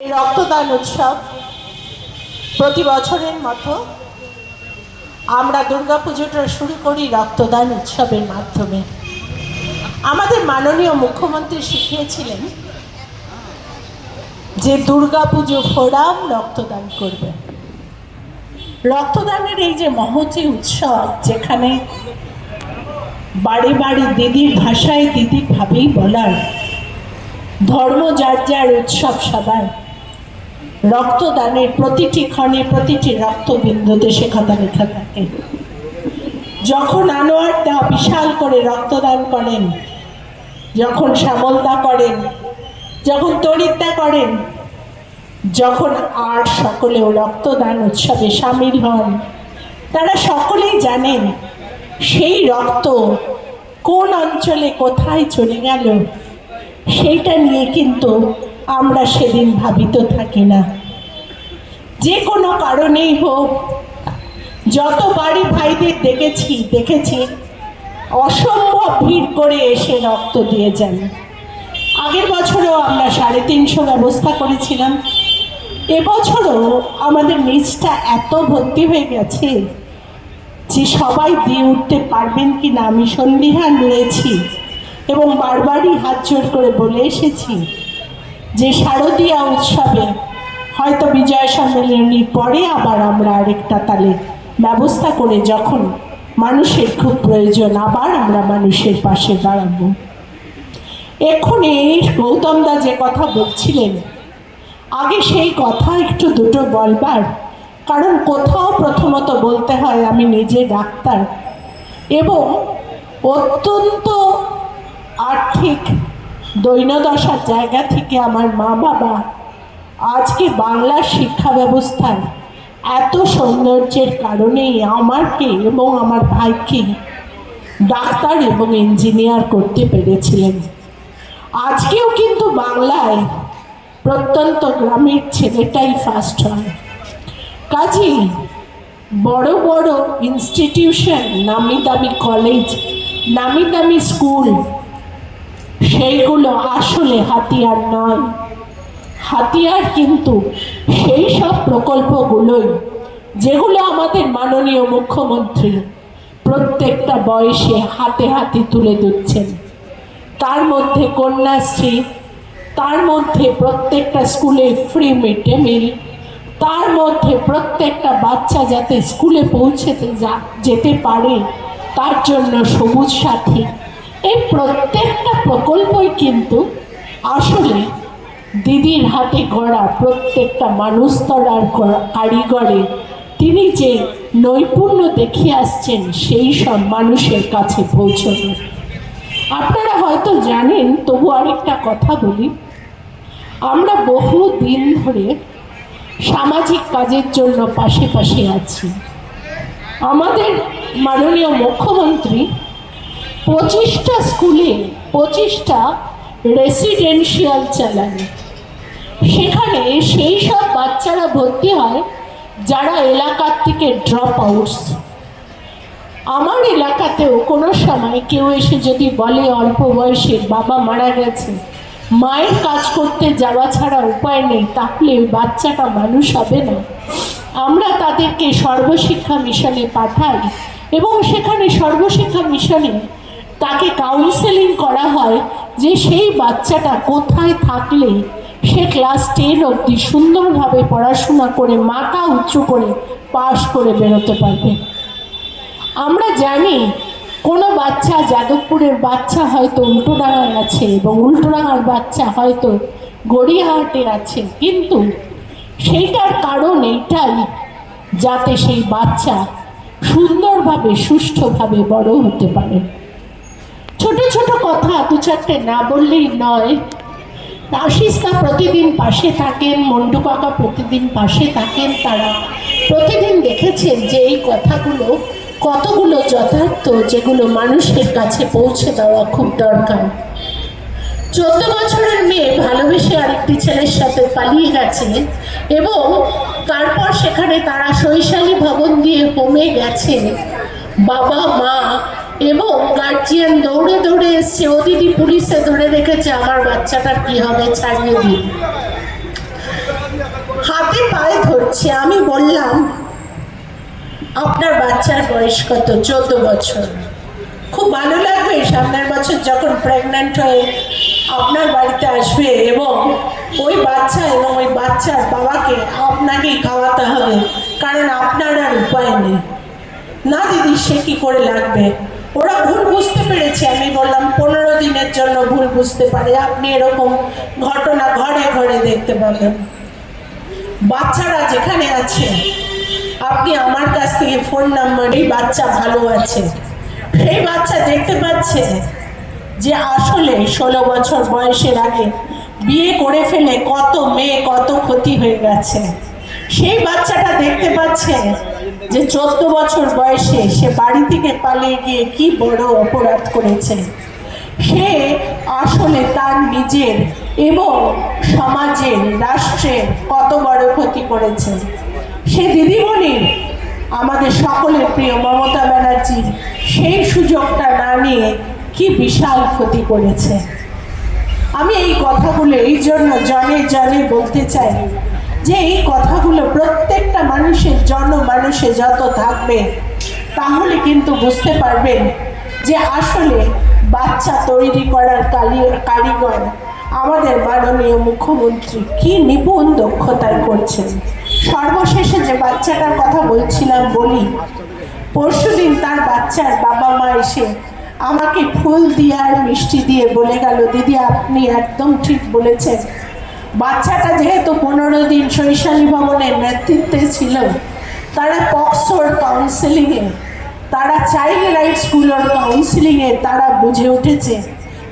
এই রক্তদান উৎসব প্রতি বছরের মতো আমরা দুর্গাপুজোটা শুরু করি রক্তদান উৎসবের মাধ্যমে। আমাদের মাননীয় মুখ্যমন্ত্রী শিখিয়েছিলেন যে দুর্গাপুজো ফোরাম রক্তদান করবে। রক্তদানের এই যে মহতী উৎসব, যেখানে বাড়ি বাড়ি দিদির ভাষায় দিদি ভাবেই বলার, ধর্ম যার যার উৎসব সবার, রক্তদানের প্রতিটি ক্ষণে প্রতিটি রক্তবিন্দুতে সে কথা লেখা থাকে। যখন আনোয়ার দা বিশাল করে রক্তদান করেন, যখন শ্যামলদা করেন, যখন তরিতদা করেন, যখন আর সকলেও রক্তদান উৎসবে সামিল হন, তারা সকলেই জানেন সেই রক্ত কোন অঞ্চলে কোথায় চলে গেল সেইটা নিয়ে কিন্তু আমরা সেদিন ভাবিত থাকি না। যে কোনো কারণেই হোক, যত বাড়ি ভাইদের দেখেছি অসম্ভব ভিড় করে এসে রক্ত দিয়ে যান। আগের বছরও আমরা 350 ব্যবস্থা করেছিলাম। এবছরও আমাদের নিচটা এত ভর্তি হয়ে গেছে যে সবাই দিয়ে উঠতে পারবেন কি না আমি সন্দিহান রয়েছি, এবং বারবারই হাত জোর করে বলে এসেছি যে শারদীয়া উৎসবে হয়তো বিজয় সম্মেলনীর পরে আবার আমরা আরেকটা তালে ব্যবস্থা করে, যখন মানুষের খুব প্রয়োজন, আবার আমরা মানুষের পাশে দাঁড়াবো। এক্ষুনি গৌতমদা যে কথা বলছিলেন, আগে সেই কথা একটু দুটো বলবার, কারণ কোথাও প্রথমত বলতে হয় আমি নিজে ডাক্তার, এবং অত্যন্ত আর্থিক দৈন্যদশার জায়গা থেকে আমার মা বাবা আজকে বাংলার শিক্ষা ব্যবস্থার এত সৌন্দর্যের কারণেই আমাকে এবং আমার ভাইকে ডাক্তার এবং ইঞ্জিনিয়ার করতে পেরেছিলেন। আজকেও কিন্তু বাংলায় প্রত্যন্ত গ্রামের ছেলেটাই ফার্স্ট হয়। কাজেই বড় বড় ইনস্টিটিউশন, নামি দামি কলেজ, নামি দামি স্কুল, সেইগুলো আসলে হাতিয়ার নয়। হাতিয়ার কিন্তু সেই সব প্রকল্পগুলোই যেগুলো আমাদের মাননীয় মুখ্যমন্ত্রী প্রত্যেকটা বয়সে হাতে হাতে তুলে দিচ্ছেন। তার মধ্যে কন্যাশ্রী, তার মধ্যে প্রত্যেকটা স্কুলে ফ্রি মিড ডে মিল, তার মধ্যে প্রত্যেকটা বাচ্চা যাতে স্কুলে যেতে পারে তার জন্য সবুজ সাথী। এই প্রত্যেকটা প্রকল্পই কিন্তু আসলে দিদির হাতে গড়া, প্রত্যেকটা মানুষতলার কারিগরে তিনি যে নৈপুণ্য দেখিয়ে আসছেন সেই সব মানুষের কাছে পৌঁছানো। আপনারা হয়তো জানেন, তবু আরেকটা কথা বলি, আমরা বহু দিন ধরে সামাজিক কাজের জন্য পাশে পাশে আছি। আমাদের মাননীয় মুখ্যমন্ত্রী 25টা স্কুলে 25টা রেসিডেন্সিয়াল চালান। সেখানে সেই সব বাচ্চারা ভর্তি হয় যারা এলাকার থেকে ড্রপ আউটস। আমার এলাকাতেও কোনো সময় কেউ এসে যদি বলে অল্প বয়সে বাবা মারা গেছে, মায়ের কাজ করতে যাওয়া ছাড়া উপায় নেই, তাহলে বাচ্চাটা মানুষ হবে না। আমরা তাদেরকে সর্বশিক্ষা মিশনে পাঠাই, এবং সেখানে সর্বশিক্ষা মিশনে তাকে কাউন্সেলিং করা হয় যে সেই বাচ্চাটা কোথায় থাকলে সে ক্লাস 10 অবধি সুন্দরভাবে পড়াশোনা করে মাথা উঁচু করে পাশ করে বেরোতে পারবে। আমরা জানি কোনো বাচ্চা, যাদবপুরের বাচ্চা হয়তো উল্টোডাঙায় আছে, এবং উল্টোডাঙার বাচ্চা হয়তো গড়িয়াহাটে আছে, কিন্তু সেইটার কারণ এইটাই যাতে সেই বাচ্চা সুন্দরভাবে সুষ্ঠুভাবে বড় হতে পারে। ছোট ছোট কথা দু চারটে না বললেই নয়। আশিসদা প্রতিদিন পাশে থাকেন, মন্টু কাকা প্রতিদিন পাশে থাকেন। তারা প্রতিদিন দেখেছেন যে এই কথাগুলো কতগুলো যথার্থ, যেগুলো মানুষের কাছে পৌঁছে দেওয়া খুব দরকার। 14 বছরের মেয়ে ভালোবেসে আরেকটি ছেলের সাথে পালিয়ে গেছে, এবং তারপর সেখানে তারা শৈশালী ভবন দিয়ে হোমে গেছে। বাবা মা এবং গার্জিয়ান দৌড়ে দৌড়ে এসছে, ও দিদি পুলিশে ধরে রেখেছে, আমার বাচ্চাটার কি হবে, ছাড়িয়ে দিন। হাতে পায়ে ধরছে। আমি বললাম, আপনার বাচ্চার বয়স কত? 14 বছর। খুব ভালো লাগবে সামনের বছর যখন প্রেগন্যান্ট হয়ে আপনার বাড়িতে আসবে এবং ওই বাচ্চা এবং ওই বাচ্চার বাবাকে আপনাকেই খাওয়াতে হবে, কারণ আপনার আর উপায় নেই। না দিদি, সে কি করে লাগবে? ওরা ভুল বুঝতে পেরেছে। আমি বললাম, 15 দিনের জন্য ভুল বুঝতে পারে। আপনি এরকম ঘটনা ঘরে ঘরে দেখতে পাবেন। বাচ্চারা যেখানে আছে, আপনি আমার কাছ থেকে ফোন নাম্বারেই বাচ্চা ভালো আছে, সেই বাচ্চা দেখতে পাচ্ছে যে আসলে 16 বছর বয়সের আগে বিয়ে করে ফেলে কত মেয়ে কত ক্ষতি হয়ে গেছে। সেই বাচ্চাটা দেখতে পাচ্ছে যে 14 বছর বয়সে সে বাড়ি থেকে পালিয়ে গিয়ে কি বড় অপরাধ করেছে। সে আসলে তার নিজের এবং সমাজের, রাষ্ট্রের কত বড় ক্ষতি করেছে। সে দিদিমণির, আমাদের সকলের প্রিয় মমতা ব্যানার্জি, সেই সুযোগটা না নিয়ে কি বিশাল ক্ষতি করেছে। আমি এই কথাগুলো এই জন্য জনে জনে বলতে চাই যে এই কথাগুলো প্রত্যেকটা মানুষের জনমানুষে যত থাকবে, তাহলে কিন্তু বুঝতে পারবেন যে আসলে বাচ্চা তৈরি করার কারিগর আমাদের মাননীয় মুখ্যমন্ত্রী কি নিপুণ দক্ষতায় করছেন। সর্বশেষে যে বাচ্চাটার কথা বলছিলাম, বলি, পরশুদিন তার বাচ্চার বাবা মা এসে আমাকে ফুল দিয়ে আর মিষ্টি দিয়ে বলে গেল, দিদি আপনি একদম ঠিক বলেছেন। বাচ্চাটা যেহেতু 15 দিন শৈশালী ভবনের নেতৃত্বে ছিল, তারা পক্সোর কাউন্সেলিংয়ে, তারা চাইল্ড রাইটসগুলোর কাউন্সিলিংয়ে তারা বুঝে উঠেছে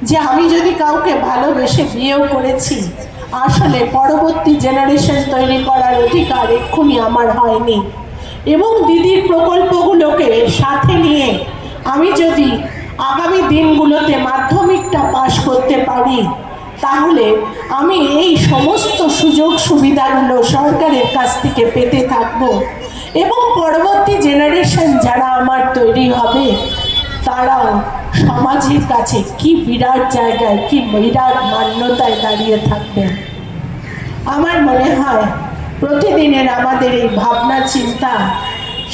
যে আমি যদি কাউকে ভালোবেসে বিয়েও করেছি, আসলে পরবর্তী জেনারেশন তৈরি করার অধিকার এক্ষুনি আমার হয়নি। এবং দিদির প্রকল্পগুলোকে সাথে নিয়ে আমি যদি আগামী দিনগুলোতে মাধ্যমিকটা পাশ করতে পারি, তাহলে আমি এই সমস্ত সুযোগ সুবিধাগুলো সরকারের কাছ থেকে পেতে থাকব এবং পরবর্তী জেনারেশন যারা আমার তৈরি হবে, তারাও সমাজের কাছে কি বিরাট জায়গায়, কি বিরাট মান্যতায় দাঁড়িয়ে থাকবেন। আমার মনে হয় প্রতিদিনের আমাদের এই ভাবনা চিন্তা,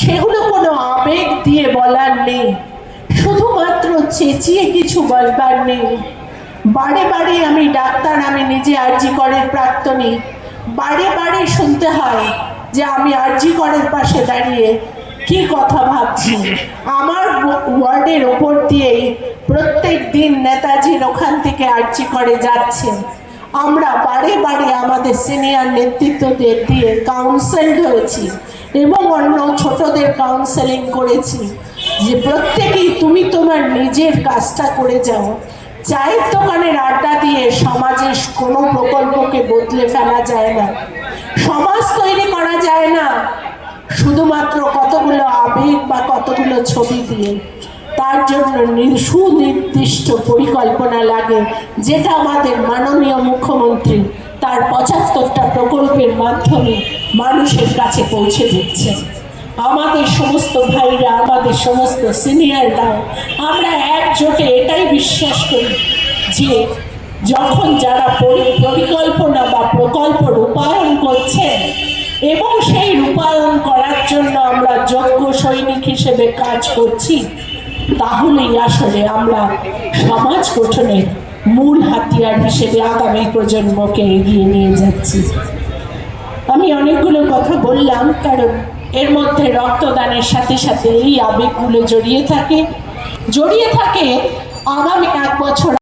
সেগুলো কোনো আবেগ দিয়ে বলার নেই, শুধুমাত্র চেঁচিয়ে কিছু বলবার নেই। বারে বারে আমি ডাক্তার, আমি নিজে আরজি করের প্রাক্তনী, বারে বারে শুনতে হয় যে আমি আরজি করের পাশে দাঁড়িয়ে কি কথা ভাবছি। আমার ওয়ার্ডের ওপর দিয়েই প্রত্যেক দিন নেতাজির ওখান থেকে আরজি করে যাচ্ছে। আমরা বারে বারে আমাদের সিনিয়র নেতৃত্বদের দিয়ে কাউন্সেলড হয়েছি এবং অন্য ছোটদের কাউন্সেলিং করেছি যে প্রত্যেকেই তুমি তোমার নিজের কাজটা করে যাও। চায়ের দোকানের আড্ডা দিয়ে সমাজের কোনো প্রকল্পকে বদলে ফেলা যায় না, সমাজ তৈরি করা যায় না শুধুমাত্র কতগুলো আবেগ বা কতগুলো ছবি দিয়ে। তার জন্য সুনির্দিষ্ট পরিকল্পনা লাগে, যেটা আমাদের মাননীয় মুখ্যমন্ত্রী তার 75টা প্রকল্পের মাধ্যমে মানুষের কাছে পৌঁছে দিচ্ছে। আমাদের সমস্ত ভাইরা, আমাদের সমস্ত সিনিয়ররাও আমরা একজোটে এটাই বিশ্বাস করি যে যখন যারা পরিকল্পনা বা প্রকল্প রূপায়ণ করছেন এবং সেই রূপায়ণ করার জন্য আমরা যোগ্য সৈনিক হিসেবে কাজ করছি, তাহলেই আসলে আমরা সমাজ গঠনের মূল হাতিয়ার হিসেবে আগামী প্রজন্মকে এগিয়ে নিয়ে যাচ্ছি। আমি অনেকগুলো কথা বললাম, কারণ এর মধ্যে রক্তদানের সাথে সাথে এই আবেগগুলো জড়িয়ে থাকে আগামী 1 বছর